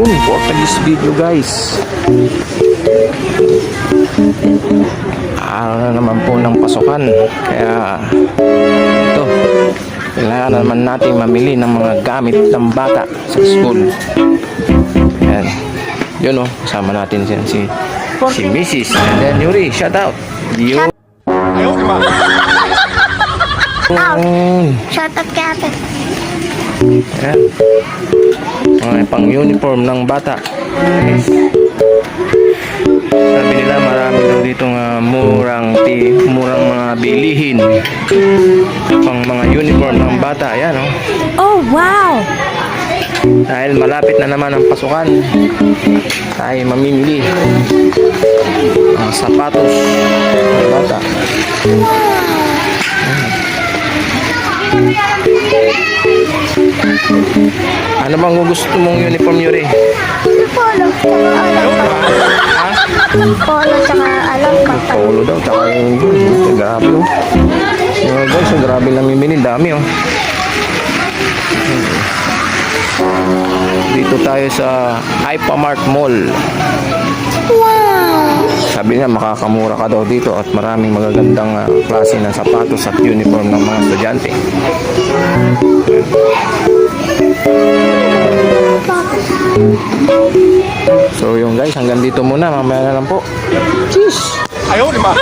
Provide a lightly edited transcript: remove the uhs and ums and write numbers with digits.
Yun, for this video guys. Araw na naman po ng pasukan. Kaya ito, kailangan naman natin mamili ng mga gamit ng bata sa school. Ayan. Yun o, kasama natin si Mrs. And then Yuri, shout out. Yun. Shout out kay ate. Ayan. Mga pang uniform ng bata. Sabi nila marami daw dito murang mga bilihin pang mga uniform ng bata. Ayan o. Oh, wow! Dahil malapit na naman ang pasukan, tayo mamimili ang sapatos ng bata. Ano bang gusto mong uniform, Yuri? Polo, tsaka alam pa. Ha? Polo, tsaka alam pa. Polo daw, tsaka yung grabe oh. Guys, yung grabe namimili, dami oh. Dito tayo sa Hypermart Mall. Wow! Sabi niya makakamura ka daw dito at maraming magagandang klase ng sapatos at uniform ng mga estudyante. So yung guys, hanggang dito muna. Mamaya na lang po. Cheers! Ayaw, di ba?